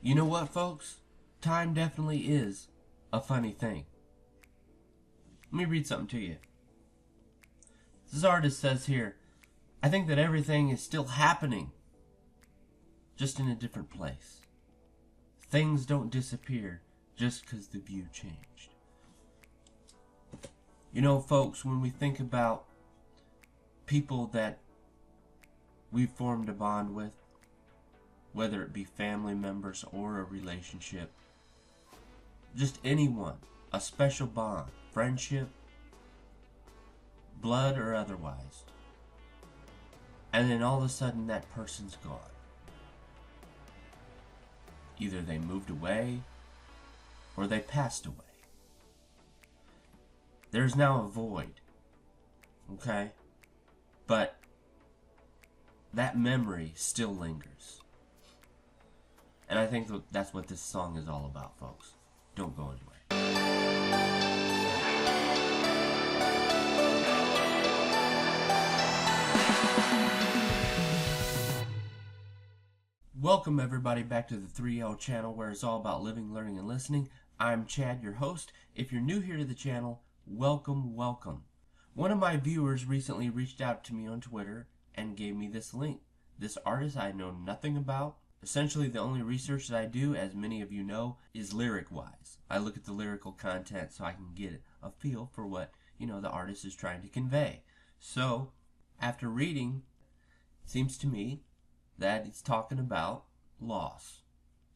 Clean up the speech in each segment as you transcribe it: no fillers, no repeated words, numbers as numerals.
You know what, folks? Time definitely is a funny thing. Let me read something to you. This artist says here, I think that everything is still happening, just in a different place. Things don't disappear just because the view changed. You know, folks, when we think about people that we've formed a bond with, whether it be family members or a relationship, just anyone, a special bond, friendship, blood or otherwise, and then all of a sudden that person's gone. Either they moved away or they passed away. There's now a void, okay? But that memory still lingers. And I think that's what this song is all about, folks. Don't go anywhere. Welcome everybody back to the 3L channel, where it's all about living, learning, and listening. I'm Chad, your host. If you're new here to the channel, welcome. One of my viewers recently reached out to me on Twitter and gave me this link. This artist I know nothing about. Essentially, the only research that I do, as many of you know, is lyric-wise. I look at the lyrical content so I can get a feel for what, the artist is trying to convey. So, after reading, it seems to me that it's talking about loss.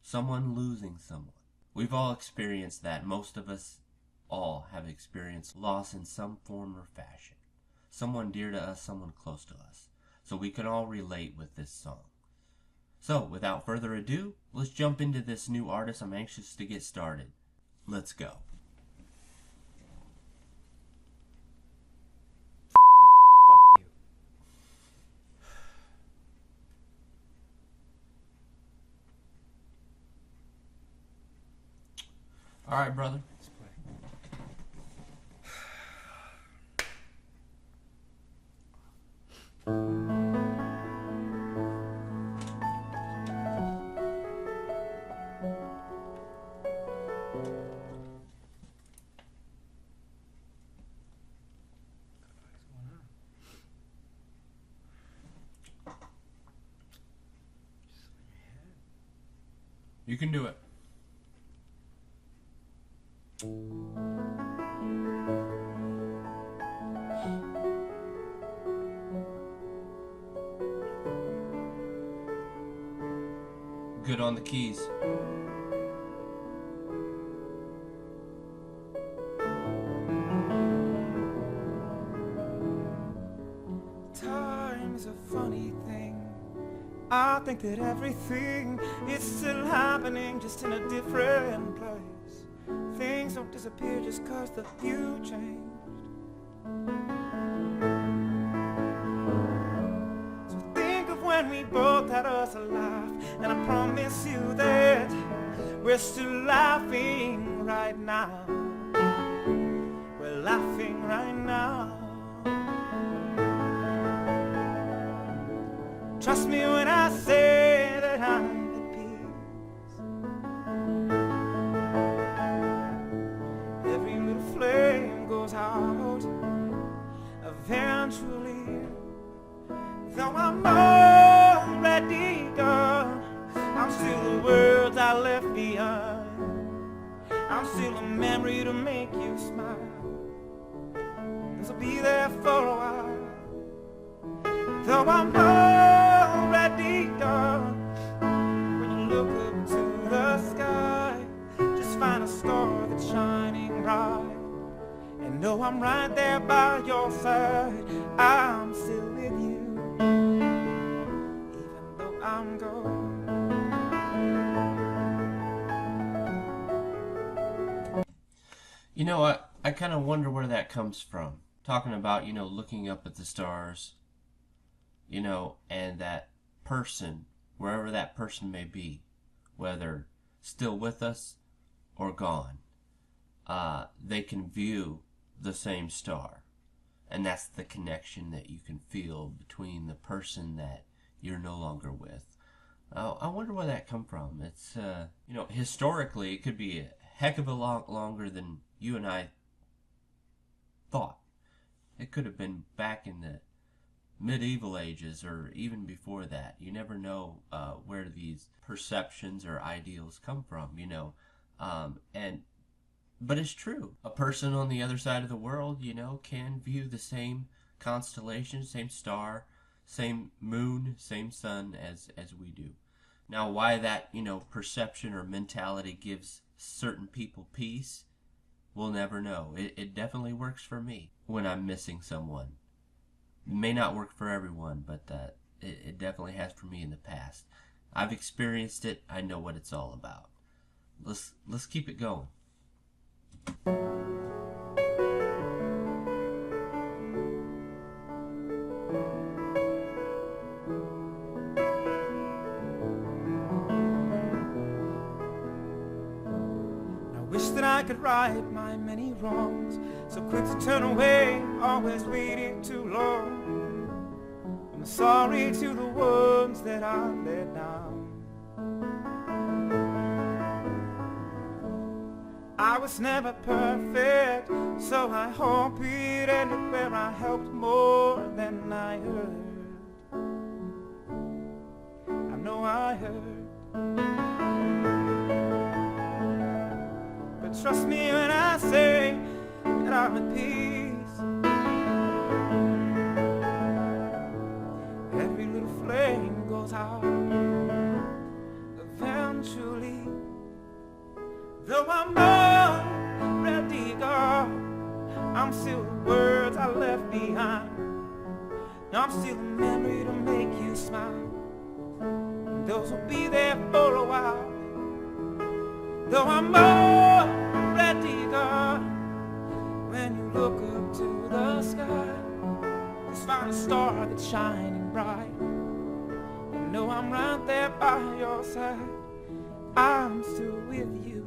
Someone losing someone. We've all experienced that. Most of us all have experienced loss in some form or fashion. Someone dear to us, someone close to us. So we can all relate with this song. So, without further ado, let's jump into this new artist. I'm anxious to get started. Let's go. Fuck you. Alright, brother. Let's play. You can do it. Good on the keys. Time's a funny thing. I think that everything is still happening, just in a different place. Things don't disappear just cause the view changed. So think of when we both had us a laugh, and I promise you that we're still laughing right now. We're laughing right now. Trust me when I say that I'm at peace. Every little flame goes out eventually. Though I'm already gone, I'm still the words I left behind. I'm still a memory to make you smile. 'Cause I'll be there for a while. Though I'm already gone, when you look up to the sky, just find a star that's shining bright, and know I'm right there by your side. I'm still with you, even though I'm gone. I kind of wonder where that comes from. Talking about, looking up at the stars, and that person, wherever that person may be, whether still with us or gone, they can view the same star. And that's the connection that you can feel between the person that you're no longer with. I wonder where that come from. It's historically it could be a heck of a lot longer than you and I thought. It could have been back in the medieval ages or even before that. You never know where these perceptions or ideals come from. And but it's true. A person on the other side of the world, can view the same constellation, same star, same moon, same sun as we do. Now, why that, perception or mentality gives certain people peace, we'll never know. It definitely works for me when I'm missing someone. It may not work for everyone, but it definitely has for me in the past. I've experienced it. I know what it's all about. Let's keep it going. I wish that I could right my many wrongs, so quick to turn away, always waiting too long. I'm sorry to the ones that I let down. I was never perfect, so I hope it ended where I helped more than I hurt. I know I hurt, but trust me when I say that I'm at peace. Every little flame goes out eventually. Though I'm already gone, I'm still the words I left behind. I'm still a memory to make you smile, and those will be there for a while. Though I'm already gone, when you look up to the sky, just find a star that's shining bright. You know I'm right there by your side. I'm still with you,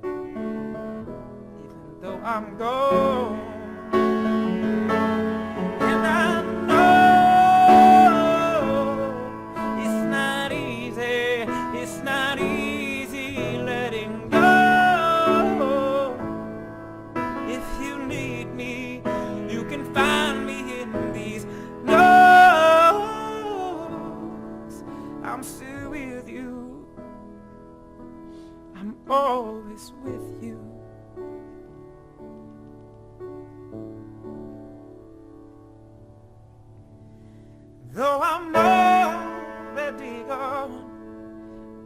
even though I'm gone. And I know it's not easy letting go. If you need me, you can find me in these notes. I'm still with you, I'm always with you. Though I'm already gone,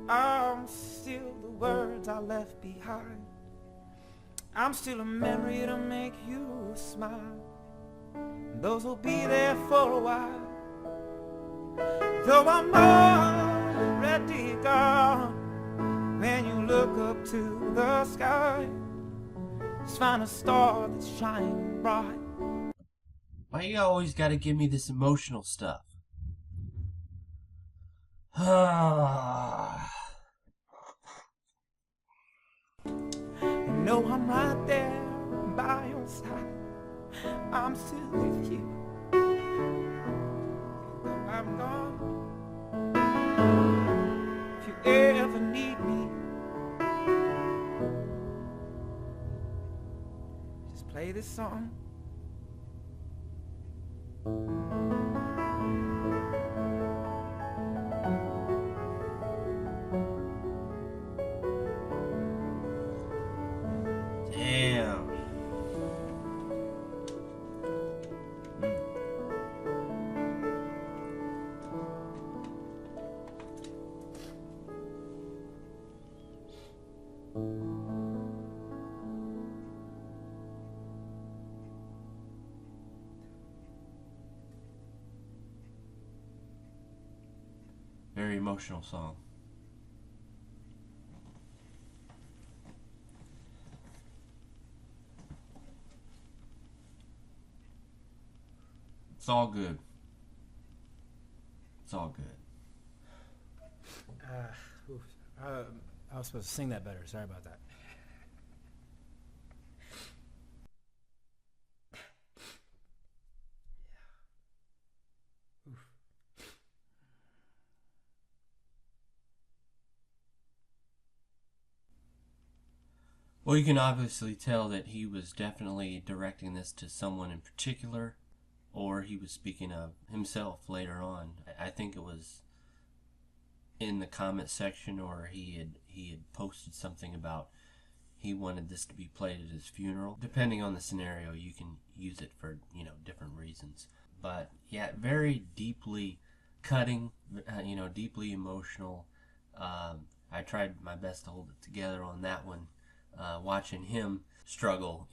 I'm still the words I left behind. I'm still a memory to make you smile, and those will be there for a while. Though I'm already gone, when you look up to the sky, just find a star that's shining bright. Why you always gotta give me this emotional stuff? You know I'm right there by your side. I'm still with you, though I'm gone. If you ever need me, just play this song. Damn. Very emotional song. It's all good. It's all good. I was supposed to sing that better. Sorry about that. Well, you can obviously tell that he was definitely directing this to someone in particular, or he was speaking of himself later on. I think it was in the comment section, or he had posted something about he wanted this to be played at his funeral. Depending on the scenario, you can use it for, different reasons. But yeah, very deeply cutting, deeply emotional. I tried my best to hold it together on that one, watching him struggle,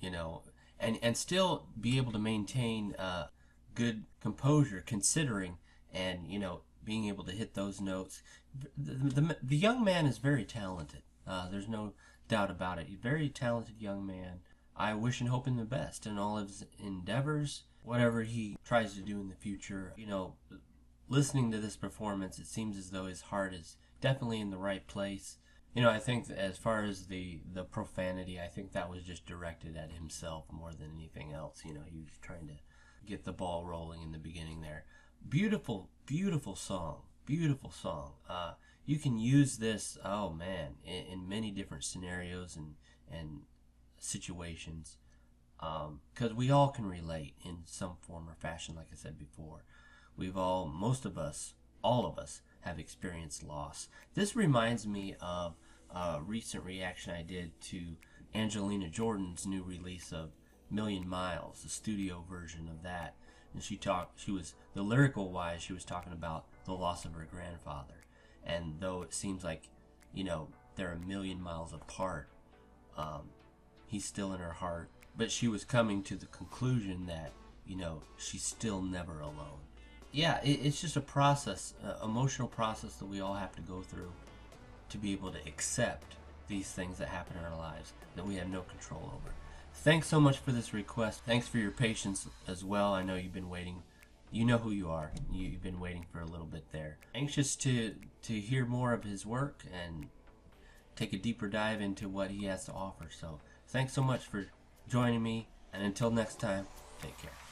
and still be able to maintain good composure, considering, and being able to hit those notes. The young man is very talented. There's no doubt about it. He's a very talented young man. I wish and hope him the best in all of his endeavors, whatever he tries to do in the future. Listening to this performance, it seems as though his heart is definitely in the right place. I think that as far as the profanity, I think that was just directed at himself more than anything else. He was trying to get the ball rolling in the beginning there. Beautiful, beautiful song. Beautiful song. You can use this, oh man, in many different scenarios and situations. Because we all can relate in some form or fashion, like I said before. Most of us, all of us, have experienced loss. This reminds me of a recent reaction I did to Angelina Jordan's new release of Million Miles, the studio version of that. And the lyrical wise, she was talking about the loss of her grandfather. And though it seems like, they're a million miles apart, he's still in her heart. But she was coming to the conclusion that, she's still never alone. Yeah, it's just a process, emotional process that we all have to go through to be able to accept these things that happen in our lives that we have no control over. Thanks so much for this request. Thanks for your patience as well. I know you've been waiting. You know who you are. You've been waiting for a little bit there. Anxious to hear more of his work and take a deeper dive into what he has to offer. So thanks so much for joining me. And until next time, take care.